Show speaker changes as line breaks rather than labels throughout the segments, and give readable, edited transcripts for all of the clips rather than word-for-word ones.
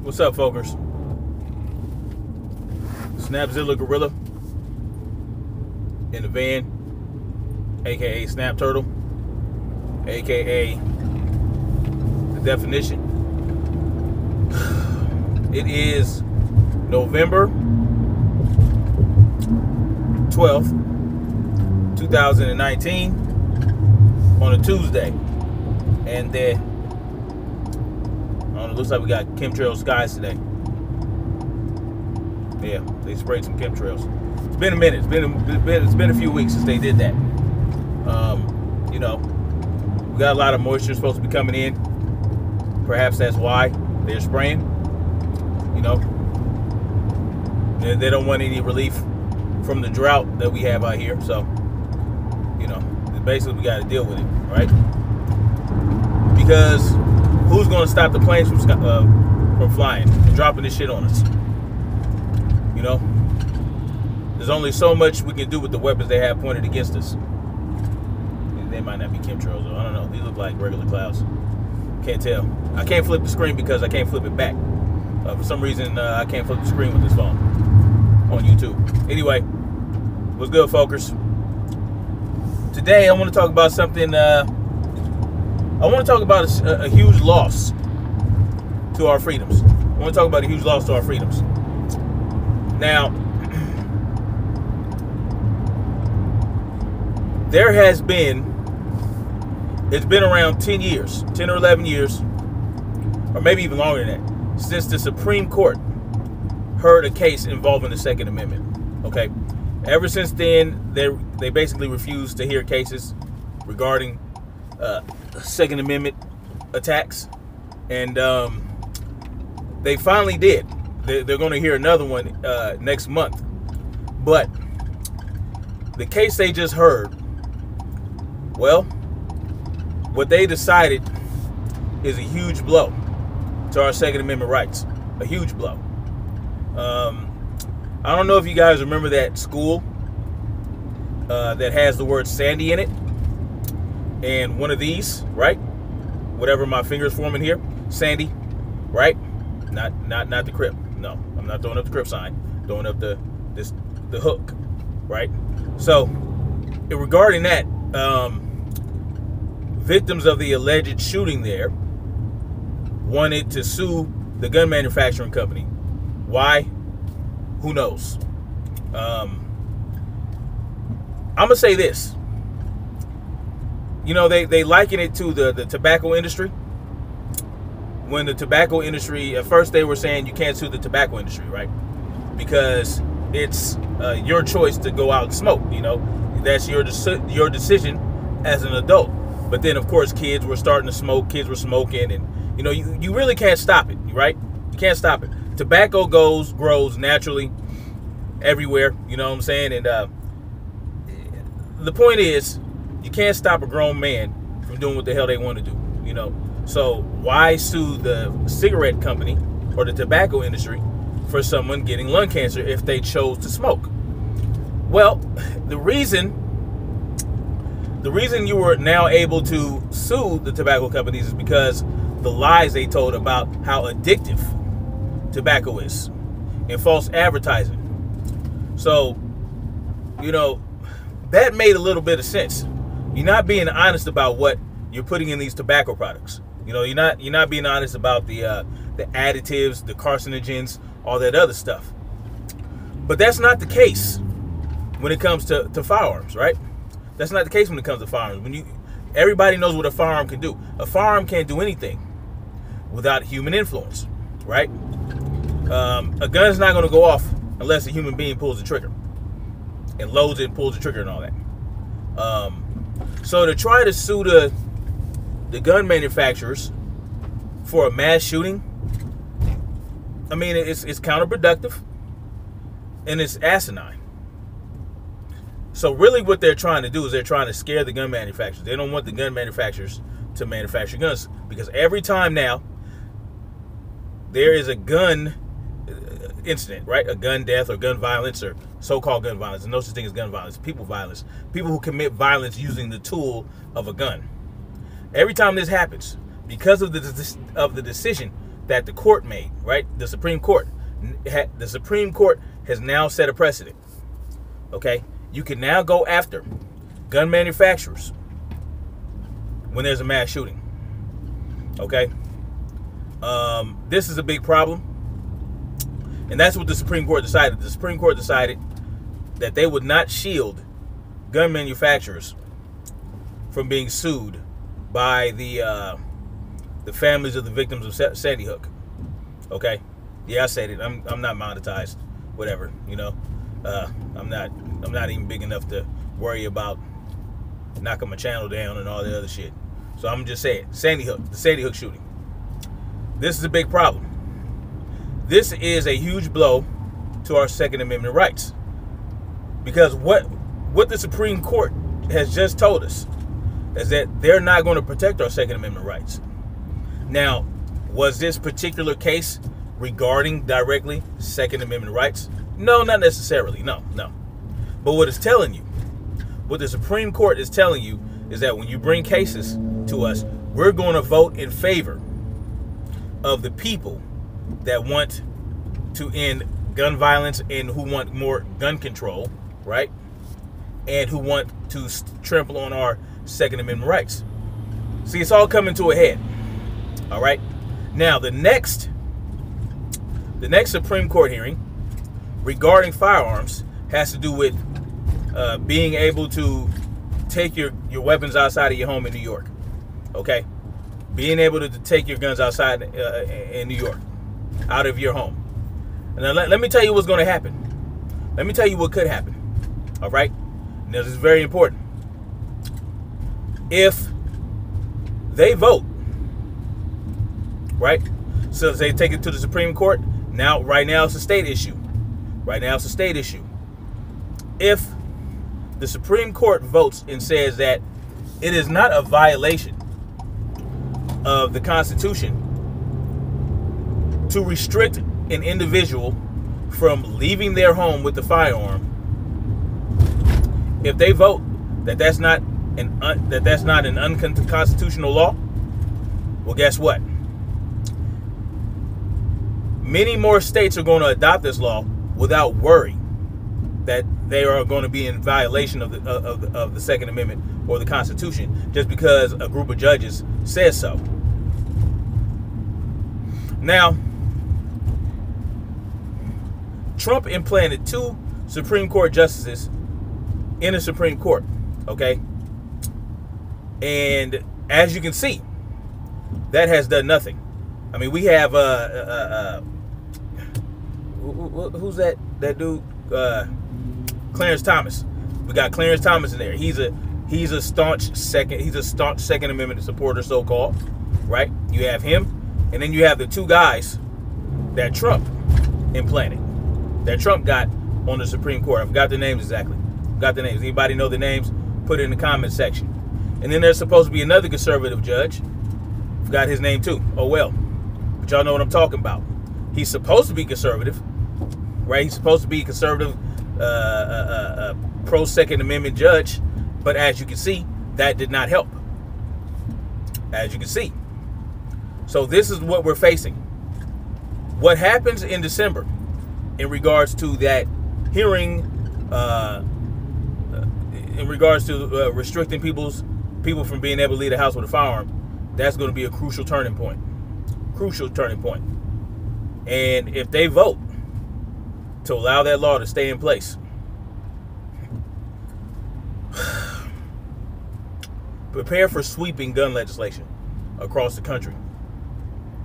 What's up, folkers? Snapzilla Gorilla in the van, aka Snap Turtle, aka The Definition. It is November 12th, 2019 on a Tuesday. And it looks like we got chemtrail skies today. Yeah, they sprayed some chemtrails. It's been a minute. It's been a few weeks since they did that. You know, we got a lot of moisture supposed to be coming in. Perhaps that's why they're spraying. You know, they don't want any relief from the drought that we have out here. So, you know, basically we got to deal with it, right? Because who's going to stop the planes from flying and dropping this shit on us? You know, there's only so much we can do with the weapons they have pointed against us. They might not be chemtrails, though. I don't know. These look like regular clouds. Can't tell. I can't flip the screen because I can't flip it back. For some reason, I can't flip the screen with this phone on YouTube. Anyway, what's good, folkers? Today, I want to talk about something. I want to talk about a huge loss to our freedoms. I want to talk about a huge loss to our freedoms. Now, there has been, it's been around 10 years, 10 or 11 years, or maybe even longer than that, since the Supreme Court heard a case involving the Second Amendment. Okay? Ever since then, they basically refused to hear cases regarding Second Amendment attacks, and they finally did. They're going to hear another one next month. But the case they just heard, well, what they decided is a huge blow to our Second Amendment rights. A huge blow. I don't know if you guys remember that school that has the word Sandy in it. And one of these, right? Whatever my finger's forming here, Sandy, right? Not the Crip. No, I'm not throwing up the Crip sign. Throwing up the hook, right? So, regarding that, victims of the alleged shooting there wanted to sue the gun manufacturing company. Why? Who knows? I'm gonna say this. You know, they liken it to the tobacco industry. When the tobacco industry, at first they were saying you can't sue the tobacco industry, right? Because it's your choice to go out and smoke, you know? That's your decision as an adult. But then, of course, kids were starting to smoke, kids were smoking, and, you know, you really can't stop it, right? You can't stop it. Tobacco grows naturally everywhere, you know what I'm saying? And the point is, you can't stop a grown man from doing what the hell they want to do, you know? So why sue the cigarette company or the tobacco industry for someone getting lung cancer if they chose to smoke? Well, the reason you were now able to sue the tobacco companies is because the lies they told about how addictive tobacco is and false advertising. So, you know, that made a little bit of sense. You're not being honest about what you're putting in these tobacco products. You know, you're not being honest about the additives, the carcinogens, all that other stuff. But that's not the case when it comes to firearms, right? That's not the case when it comes to firearms. Everybody knows what a firearm can do. A firearm can't do anything without human influence, right? A gun's not going to go off unless a human being pulls the trigger and loads it and pulls the trigger and all that. So to try to sue the gun manufacturers for a mass shooting, I mean, it's counterproductive and it's asinine. So really what they're trying to do is they're trying to scare the gun manufacturers. They don't want the gun manufacturers to manufacture guns, because every time now there is a gun incident, right? A gun death or gun violence or so-called gun violence. There's no such thing as gun violence. People violence. People who commit violence using the tool of a gun. Every time this happens, because of the decision that the court made, right? The Supreme Court. The Supreme Court has now set a precedent. Okay? You can now go after gun manufacturers when there's a mass shooting. Okay? This is a big problem. And that's what the Supreme Court decided. The Supreme Court decided that they would not shield gun manufacturers from being sued by the families of the victims of Sandy Hook. Okay? Yeah, I said it. I'm not monetized. Whatever, you know. I'm not even big enough to worry about knocking my channel down and all the other shit. So I'm just saying, Sandy Hook, the Sandy Hook shooting. This is a big problem. This is a huge blow to our Second Amendment rights. Because what the Supreme Court has just told us is that they're not going to protect our Second Amendment rights. Now, was this particular case regarding directly Second Amendment rights? No, not necessarily. No. But what it's telling you, what the Supreme Court is telling you, is that when you bring cases to us, we're going to vote in favor of the people that want to end gun violence and who want more gun control, right? And who want to trample on our Second Amendment rights. See, it's all coming to a head. All right. Now, the next Supreme Court hearing regarding firearms has to do with being able to take your weapons outside of your home in New York. Okay? Being able to take your guns outside in New York, out of your home. And let me tell you what's going to happen. Let me tell you what could happen. All right? Now, this is very important. If they vote, right? So they take it to the Supreme Court. Right now it's a state issue. If the Supreme Court votes and says that it is not a violation of the Constitution to restrict an individual from leaving their home with the firearm, if they vote that that's not an unconstitutional law, well, guess what? Many more states are going to adopt this law without worry that they are going to be in violation of the Second Amendment or the Constitution just because a group of judges says so. Now, Trump implanted 2 Supreme Court justices in the Supreme Court, okay? And as you can see, that has done nothing. I mean, we have who's that dude? Clarence Thomas. We got Clarence Thomas in there. He's a staunch Second Amendment supporter, so-called, right? You have him, and then you have the 2 guys that Trump implanted, that Trump got on the Supreme Court. I forgot the names exactly. Got the names. Anybody know the names? Put it in the comment section. And then there's supposed to be another conservative judge. Forgot his name too. Oh well. But y'all know what I'm talking about. He's supposed to be conservative, right? He's supposed to be a conservative, pro-Second Amendment judge. But as you can see, that did not help. As you can see. So this is what we're facing. What happens in December in regards to that hearing, in regards to restricting people from being able to leave the house with a firearm, that's going to be a crucial turning point. And if they vote to allow that law to stay in place, prepare for sweeping gun legislation across the country.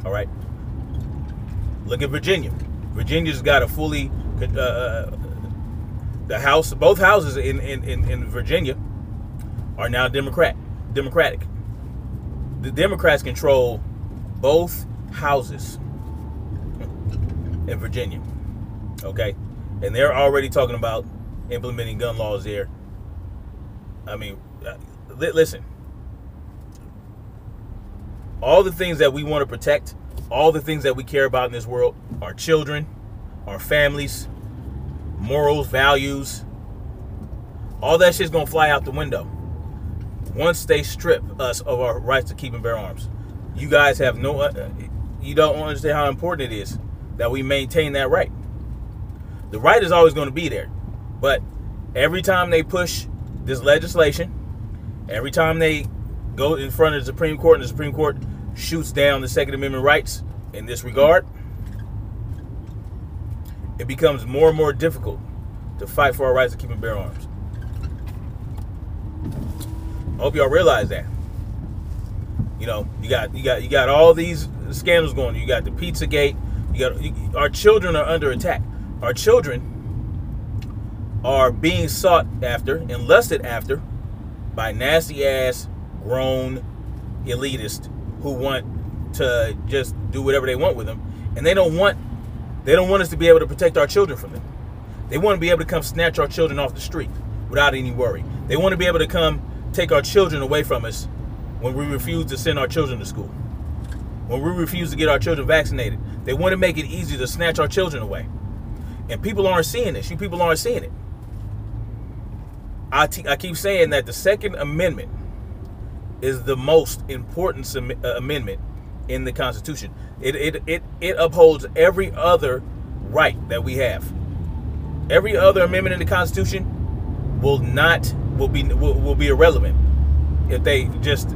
All right. Look at Virginia. Virginia's got a fully the house. Both houses in Virginia are now Democratic. The Democrats control both houses in Virginia. Okay, and they're already talking about implementing gun laws there. I mean, listen. All the things that we want to protect, all the things that we care about in this world, our children, our families, morals, values, all that shit's gonna fly out the window once they strip us of our rights to keep and bear arms. You guys have no, you don't understand how important it is that we maintain that right. The right is always going to be there. But every time they push this legislation, every time they go in front of the Supreme Court and the Supreme Court shoots down the Second Amendment rights in this regard, it becomes more and more difficult to fight for our rights to keep and bear arms. I hope y'all realize that. You know, you got all these scandals going. You got the Pizzagate. Our children are under attack. Our children are being sought after and lusted after by nasty ass grown elitists who want to just do whatever they want with them, and they don't want us to be able to protect our children from them. They want to be able to come snatch our children off the street without any worry. They want to be able to come take our children away from us when we refuse to send our children to school, when we refuse to get our children vaccinated. They want to make it easy to snatch our children away. And people aren't seeing this. You people aren't seeing it. I keep saying that the Second Amendment is the most important amendment in the Constitution. It upholds every other right that we have. Every other amendment in the Constitution will be irrelevant if they just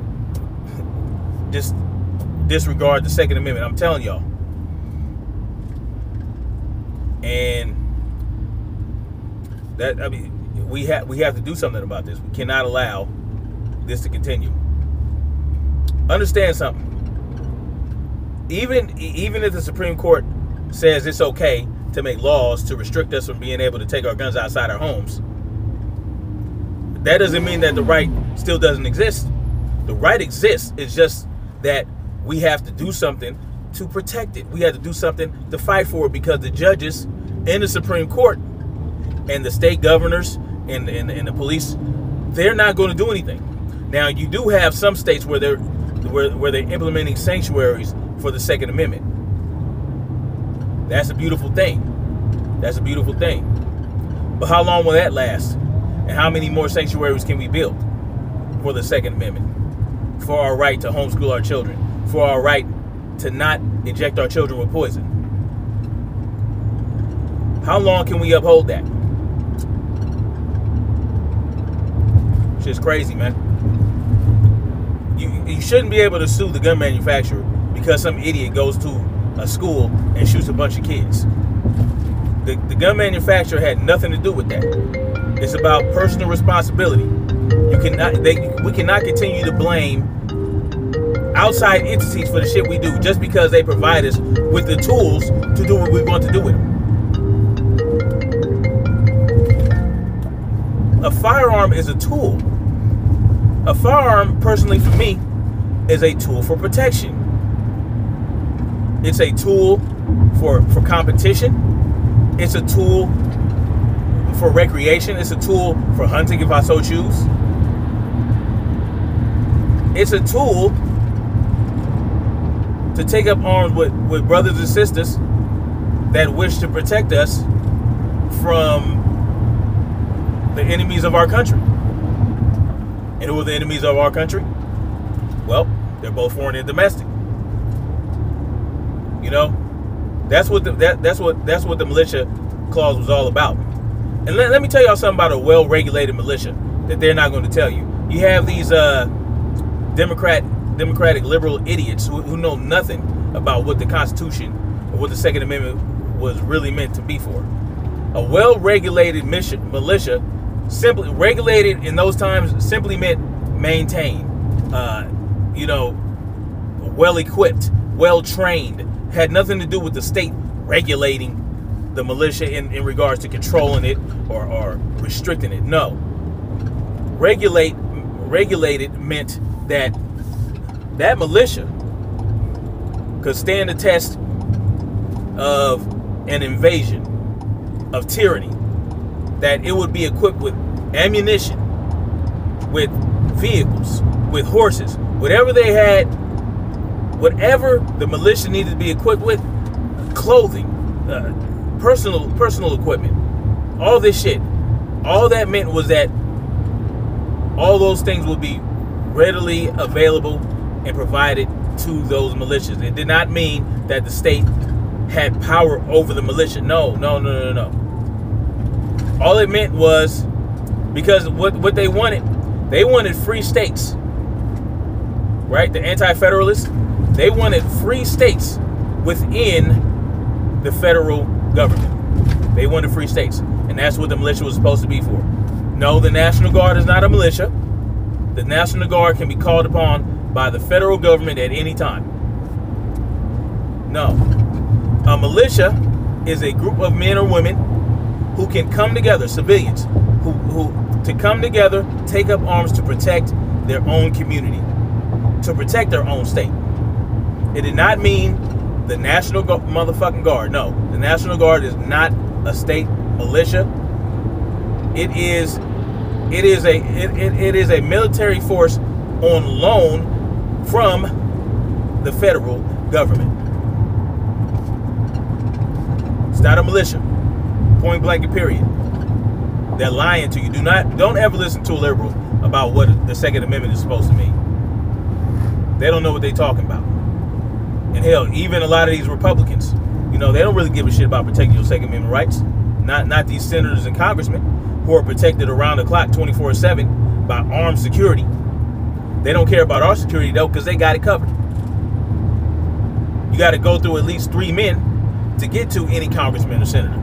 disregard the Second Amendment. I'm telling y'all. And that, I mean, we have to do something about this. We cannot allow this to continue. Understand something. Even if the Supreme Court says it's okay to make laws to restrict us from being able to take our guns outside our homes, that doesn't mean that the right still doesn't exist. The right exists. It's just that we have to do something to protect it. We have to do something to fight for it, because the judges in the Supreme Court and the state governors and the police, they're not going to do anything. Now, you do have some states where they're implementing sanctuaries for the Second Amendment. That's a beautiful thing. That's a beautiful thing. But how long will that last? And how many more sanctuaries can we build for the Second Amendment? For our right to homeschool our children. For our right to not inject our children with poison. How long can we uphold that? Shit's crazy, man. You shouldn't be able to sue the gun manufacturer because some idiot goes to a school and shoots a bunch of kids. The gun manufacturer had nothing to do with that. It's about personal responsibility. We cannot continue to blame outside entities for the shit we do just because they provide us with the tools to do what we want to do with them. A firearm is a tool. A firearm, personally for me, is a tool for protection. It's a tool for competition. It's a tool for recreation. It's a tool for hunting if I so choose. It's a tool to take up arms with brothers and sisters that wish to protect us from the enemies of our country. And who are the enemies of our country? Well, they're both foreign and domestic. You know, that's what the militia clause was all about. And let me tell y'all something about a well-regulated militia that they're not going to tell you. You have these democratic liberal idiots who know nothing about what the Constitution or what the Second Amendment was really meant to be for. A well-regulated militia, simply regulated in those times, simply meant maintained, well-equipped, well-trained. Had nothing to do with the state regulating the militia in regards to controlling it or restricting it. No. Regulated meant that militia could stand the test of an invasion, of tyranny, that it would be equipped with ammunition, with vehicles, with horses, whatever they had, whatever the militia needed to be equipped with, clothing, personal equipment, all this shit. All that meant was that all those things would be readily available and provided to those militias. It did not mean that the state had power over the militia. No. All it meant was, because what they wanted free states, right? The anti-federalists, they wanted free states within the federal government. They wanted free states, and that's what the militia was supposed to be for. No, the National Guard is not a militia. The National Guard can be called upon by the federal government at any time. No. A militia is a group of men or women who can come together, civilians, who to come together, take up arms to protect their own community, to protect their own state. It did not mean the National motherfucking Guard. No, the National Guard is not a state militia. It is a military force on loan from the federal government. It's not a militia. Point blank and period. They're lying to you. Don't ever listen to a liberal about what the Second Amendment is supposed to mean. They don't know what they're talking about. And hell, even a lot of these Republicans, they don't really give a shit about protecting your Second Amendment rights. Not these senators and congressmen who are protected around the clock 24/7 by armed security. They don't care about our security though, because they got it covered. You got to go through at least 3 men to get to any congressman or senator,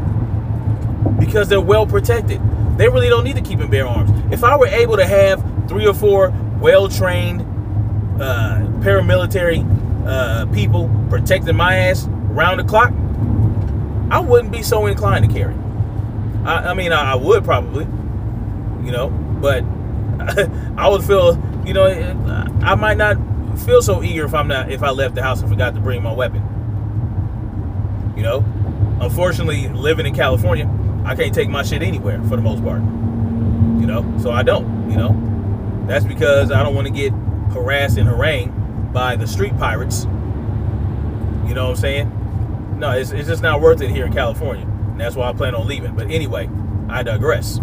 because they're well protected. They really don't need to keep and bear arms. If I were able to have 3 or 4 well-trained paramilitary people protecting my ass around the clock, I wouldn't be so inclined to carry. I mean, I would probably, but I would feel, I might not feel so eager if I left the house and forgot to bring my weapon. Unfortunately, living in California, I can't take my shit anywhere for the most part. So I don't. That's because I don't want to get harassed and harangued by the street pirates. You know what I'm saying? No, it's just not worth it here in California. And that's why I plan on leaving. But anyway, I digress.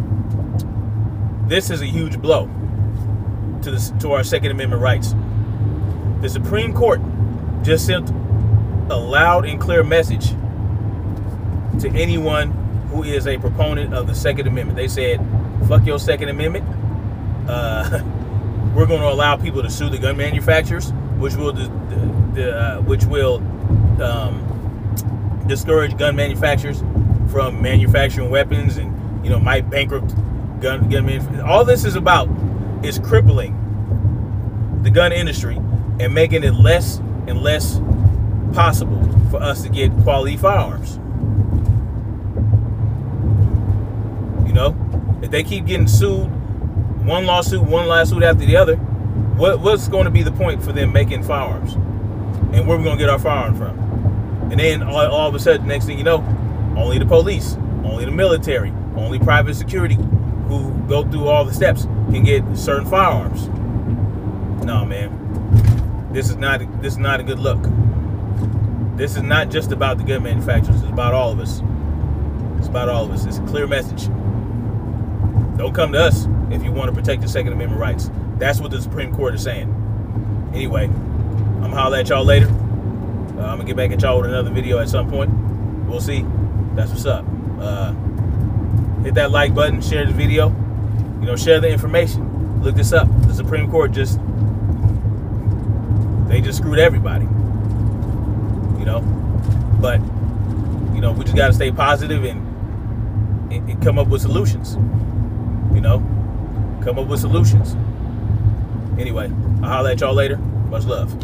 This is a huge blow to our Second Amendment rights. The Supreme Court just sent a loud and clear message to anyone who is a proponent of the Second Amendment. They said, fuck your Second Amendment. We're going to allow people to sue the gun manufacturers, which will discourage gun manufacturers from manufacturing weapons, and might bankrupt gun manufacturers. All this is about is crippling the gun industry and making it less and less possible for us to get quality firearms. If they keep getting sued, one lawsuit after the other, what's going to be the point for them making firearms? And where are we going to get our firearms from? And then all of a sudden, next thing you know, only the police, only the military, only private security who go through all the steps can get certain firearms. No, man. This is not a good look. This is not just about the gun manufacturers. It's about all of us. It's about all of us. It's a clear message. Don't come to us if you want to protect your Second Amendment rights. That's what the Supreme Court is saying. Anyway, I'm going to holler at y'all later. I'm going to get back at y'all with another video at some point. We'll see. That's what's up. Hit that like button. Share the video. Share the information. Look this up. The Supreme Court just screwed everybody. But, we just got to stay positive and come up with solutions. Come up with solutions. Anyway, I'll holler at y'all later. Much love.